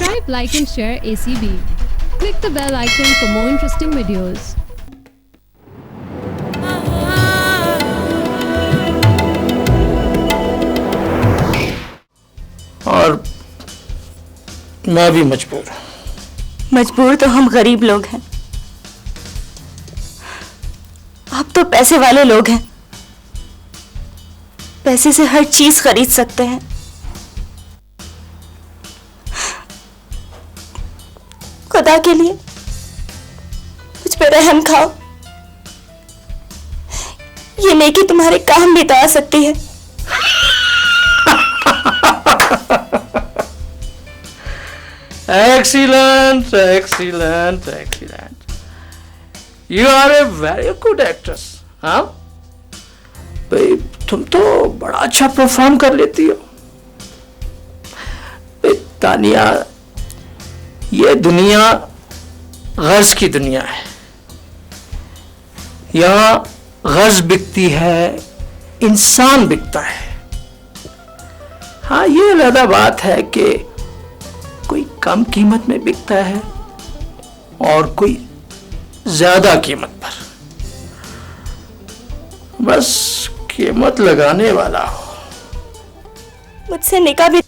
Subscribe, like and share ACB. Click the bell icon for more interesting videos. और मैं भी मजबूर हूँ। मजबूर तो हम गरीब लोग हैं, आप तो पैसे वाले लोग हैं, पैसे से हर चीज खरीद सकते हैं। खुदा के लिए मुझ पे रहम खाओ, ये नेकी तुम्हारे काम भी तो आ सकती है। Excellent, excellent, excellent. You are a very good actress. हाँ भाई, तुम तो बड़ा अच्छा परफॉर्म कर लेती हो। भाई तानिया, ये दुनिया गर्ज की दुनिया है। यहाँ गर्ज बिकती है, इंसान बिकता है। हाँ, ये अलग बात है कि कोई कम कीमत में बिकता है और कोई ज्यादा कीमत पर। बस कीमत लगाने वाला हो। मुझसे निकाह भी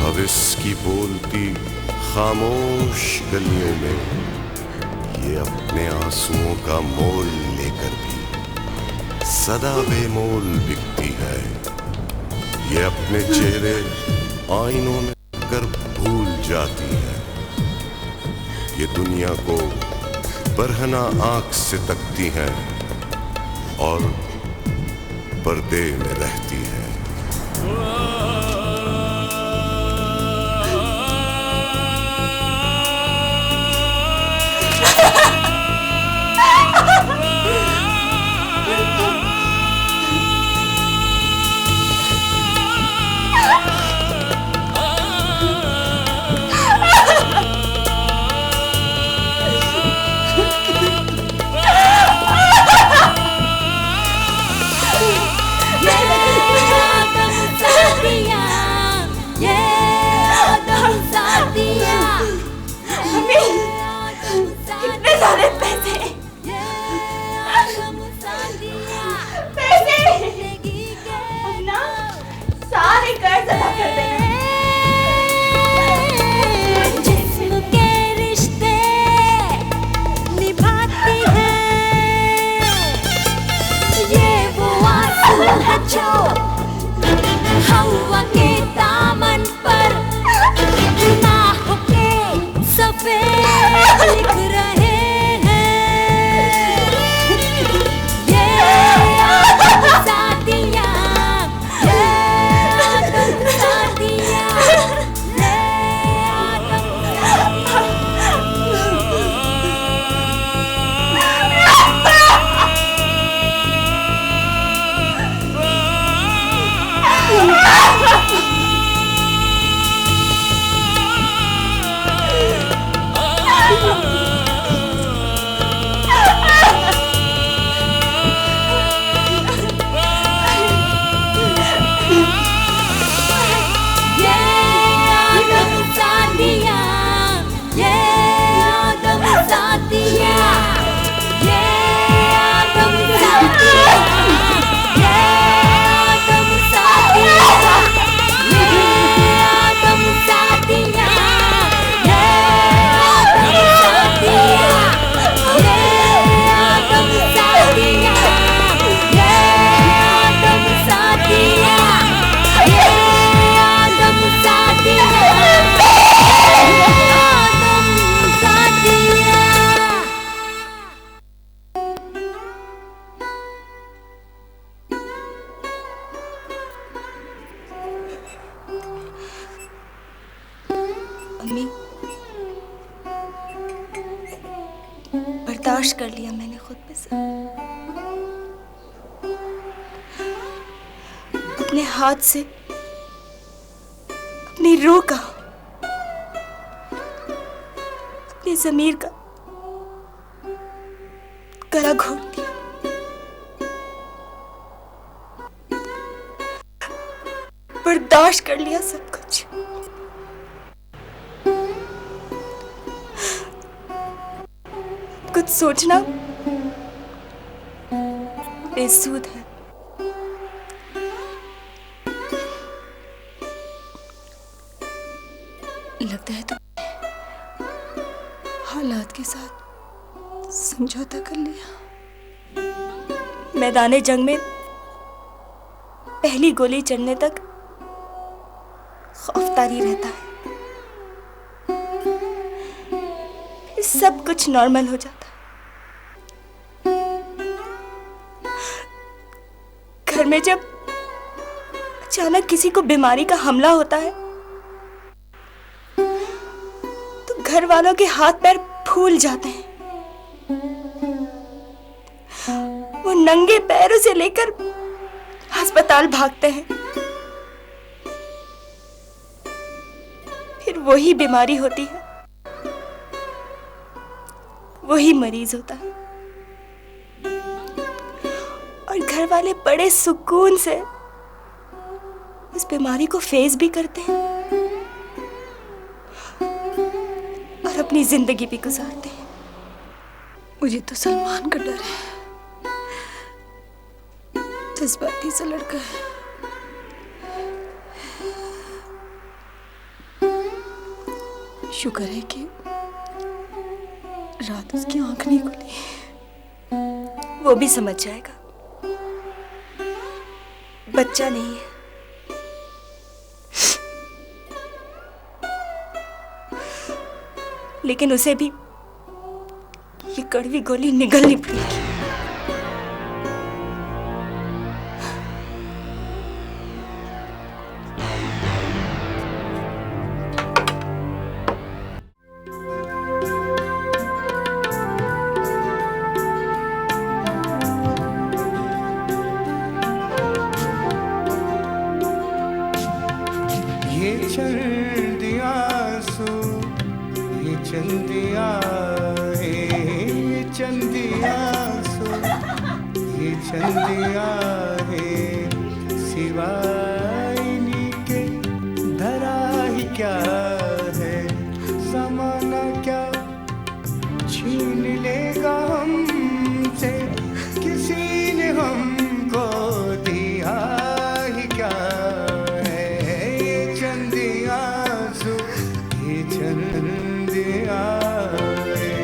हविस की बोलती खामोश गलियों में ये अपने आंसुओं का मोल लेकर भी सदा बेमोल बिकती है। ये अपने चेहरे आईनों में कर भूल जाती है। ये दुनिया को बरहना आंख से तकती है और पर्दे में रहती है। मम्मी, बर्दाश्त कर लिया मैंने खुद पे सब। अपने हाथ से अपनी रूह का, अपनी ज़मीर का गला घोट दिया। बर्दाश्त कर लिया सब कुछ। कुछ सोचना बेसुध है। लगता है तो हालात के साथ समझौता कर लिया। मैदाने जंग में पहली गोली चढ़ने तक खौफतारी रहता है, फिर सब कुछ नॉर्मल हो जाता है। घर में जब अचानक किसी को बीमारी का हमला होता है तो घर वालों के हाथ पैर फूल जाते हैं। वो नंगे पैरों से लेकर अस्पताल भागते हैं। फिर वही बीमारी होती है, वही मरीज होता है, और घर वाले बड़े सुकून से उस बीमारी को फेस भी करते हैं और अपनी जिंदगी भी गुजारते हैं। मुझे तो सलमान का डर है, जज्बाती सा लड़का है। शुक्र है कि रात उसकी आंख नहीं खुली। वो भी समझ जाएगा, बच्चा नहीं है। लेकिन उसे भी ये कड़वी गोली निगलनी पड़ेगी। चंदिया सो ये चंदिया है, ये चंदिया सो ये चंदिया है, सिवाय इन्हीं के धरा ही क्या है। ज़माना क्या छीन लेगा हमसे, किसी ने हमको दिया ही क्या है। ये चंदिया सो ये चंदिया है।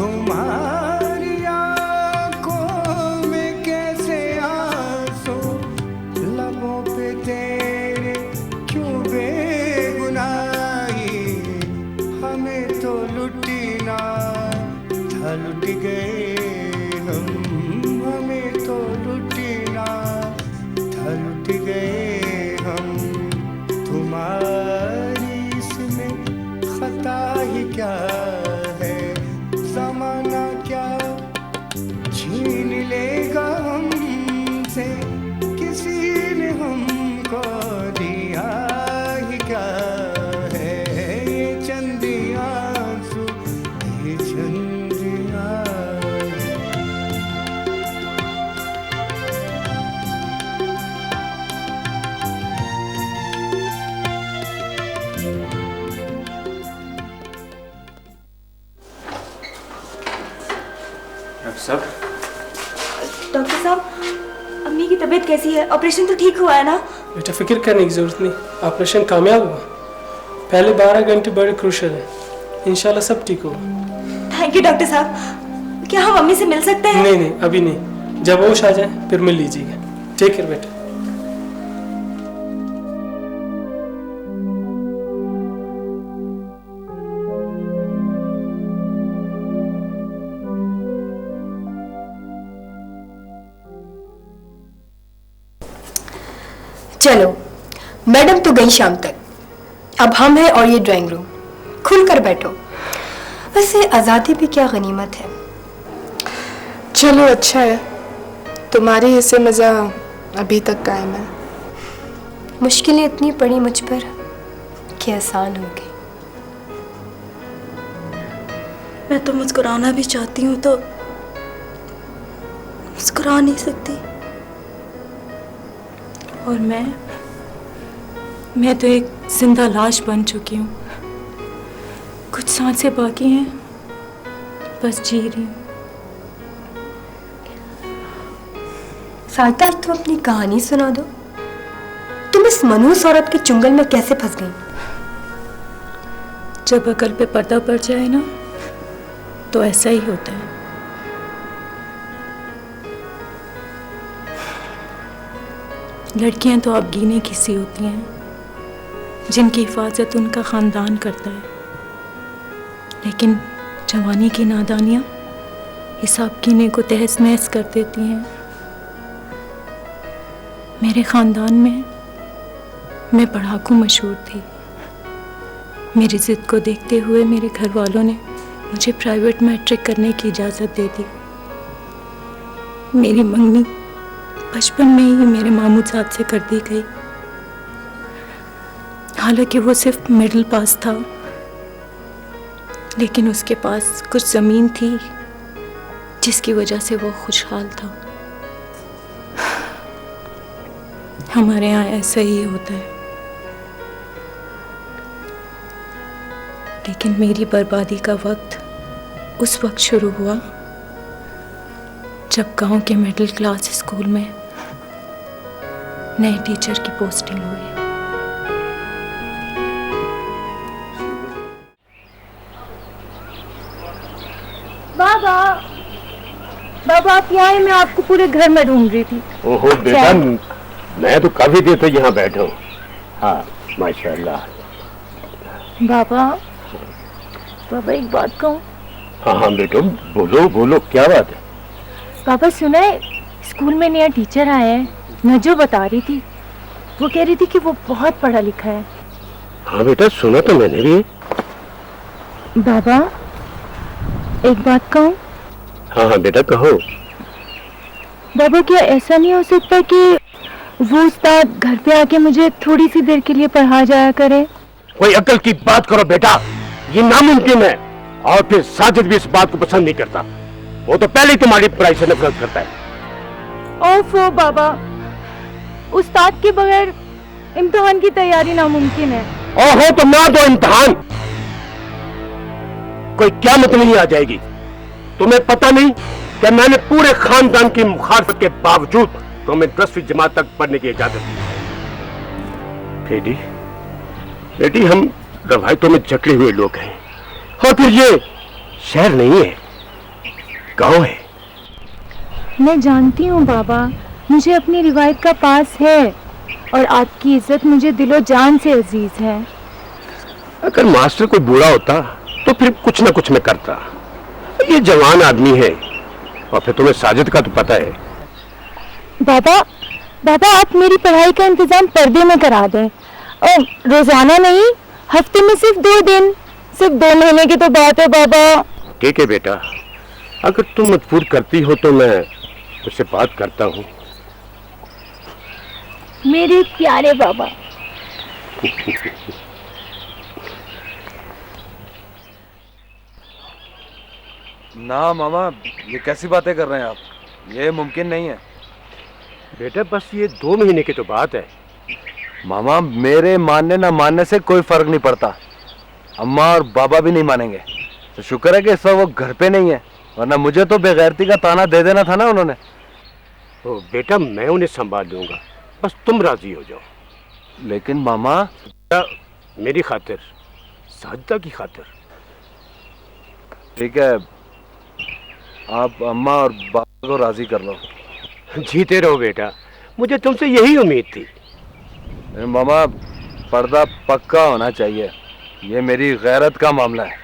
तुम्हारी आंखों में कैसे आंसू, लबों पे तेरे क्यों बेगुनाही, हमें तो लुटी ना था लुट गए हम, हमें तो लुटी ना था लुट गए हम। तुम्हारी इसमें खता ही क्या है, ज़माना क्या छीन लेगा हमसे, किसी ने हमको दिया ही क्या है, ये चंद आंसू, ये चंद आंसू। डॉक्टर साहब, अम्मी की तबीयत कैसी है? ऑपरेशन तो ठीक हुआ है ना? बेटा फिक्र करने की ज़रूरत नहीं, ऑपरेशन कामयाब हुआ। पहले 12 घंटे बड़े क्रूशल है, इंशाल्लाह सब ठीक होगा। थैंक यू डॉक्टर साहब। क्या हम अम्मी से मिल सकते हैं? नहीं नहीं अभी नहीं, जब होश आ जाए फिर मिल लीजिएगा। टेक केयर बेटा। चलो, मैडम तो गई शाम तक, अब हम हैं और ये ड्राइंग रूम। खुलकर बैठो। वैसे आज़ादी भी क्या गनीमत है। चलो अच्छा है, तुम्हारे हिस्से मज़ा अभी तक कायम है। मुश्किलें इतनी पड़ी मुझ पर कि आसान हो गई। मैं तो मुस्कुराना भी चाहती हूँ तो मुस्कुरा नहीं सकती। और मैं तो एक जिंदा लाश बन चुकी हूँ। कुछ सांसें बाकी हैं, बस जी रही हूँ। सारिता, तुम अपनी कहानी सुना दो। तुम इस मनहूस औरत के चुंगल में कैसे फंस गई? जब अकल पे पर्दा पड़ जाए ना, तो ऐसा ही होता है। लड़कियां तो अब गिने की सी होती हैं, जिनकी हिफाजत उनका खानदान करता है। लेकिन जवानी की नादानियां हिसाब गिने को तहस नहस कर देती हैं। मेरे खानदान में मैं पढ़ाकू मशहूर थी। मेरी जिद को देखते हुए मेरे घर वालों ने मुझे प्राइवेट मैट्रिक करने की इजाज़त दे दी। मेरी मंगनी बचपन में ही मेरे मामू साहब से कर दी गई। हालांकि वो सिर्फ मिडिल पास था, लेकिन उसके पास कुछ ज़मीन थी जिसकी वजह से वो खुशहाल था। हमारे यहाँ ऐसा ही होता है। लेकिन मेरी बर्बादी का वक्त उस वक्त शुरू हुआ जब गांव के मिडिल क्लास स्कूल में नए टीचर की पोस्टिंग हुई। बाबा, बाबा आप यहाँ हैं? मैं आपको पूरे घर में ढूंढ रही थी। ओहो बेटा, मैं तो काफी देर से यहाँ बैठा हूँ। हाँ माशाल्लाह। बाबा, बाबा एक बात कहूँ? हाँ हाँ बेटो, बोलो बोलो, क्या बात है? बाबा सुना है, स्कूल में नया टीचर आया है। नजो बता रही थी, वो कह रही थी कि वो बहुत पढ़ा लिखा है। हाँ बेटा, सुना तो मैंने भी। बाबा एक बात कहूँ? हाँ हाँ बेटा कहो। बाबा क्या ऐसा नहीं हो सकता कि वो उस्ताद घर पे आके मुझे थोड़ी सी देर के लिए पढ़ा जाया करे? कोई अक्ल की बात करो बेटा, ये नामुमकिन है। और फिर साजिद भी इस बात को पसंद नहीं करता। वो तो पहले ही तुम्हारी पढ़ाई से नफरत करता है। ओफो बाबा, उस्ताद के बगैर इम्तिहान की तैयारी नामुमकिन है। ओहो तो ना दो इम्तिहान, कोई क़यामत नहीं आ जाएगी। तुम्हें पता नहीं कि मैंने पूरे खानदान की मुखालफत के बावजूद तुम्हें 10वीं जमात तक पढ़ने की इजाजत दी। बेटी बेटी, हम रवायतों में जकड़े हुए लोग हैं। और फिर ये शहर नहीं है गांव है। मैं जानती हूँ बाबा, मुझे अपनी रिवायत का पास है और आपकी इज्जत मुझे दिलो जान से अजीज है। अगर मास्टर कोई बूढ़ा होता तो फिर कुछ ना कुछ मैं करता। ये जवान आदमी है और फिर तुम्हें साजिद का तो पता है। बाबा आप मेरी पढ़ाई का इंतजाम पर्दे में करा दें, और रोजाना नहीं, हफ्ते में सिर्फ 2 दिन, सिर्फ 2 महीने की तो बात है बाबा। ठीक है बेटा, अगर तुम मजबूर करती हो तो मैं उससे बात करता हूँ। मेरे प्यारे बाबा। ना मामा, ये कैसी बातें कर रहे हैं आप? ये मुमकिन नहीं है। बेटा बस ये 2 महीने की तो बात है। मामा, मेरे मानने ना मानने से कोई फर्क नहीं पड़ता। अम्मा और बाबा भी नहीं मानेंगे। तो शुक्र है कि इस वक्त वो घर पे नहीं है, वरना मुझे तो बेगैरती का ताना दे देना था ना उन्होंने। तो बेटा मैं उन्हें संभाल लूंगा, बस तुम राजी हो जाओ। लेकिन मामा, मेरी खातिर, साजिदा की खातिर। ठीक है, आप अम्मा और बाबा को राजी कर लो। जीते रहो बेटा, मुझे तुमसे यही उम्मीद थी। मामा, पर्दा पक्का होना चाहिए, ये मेरी गैरत का मामला है।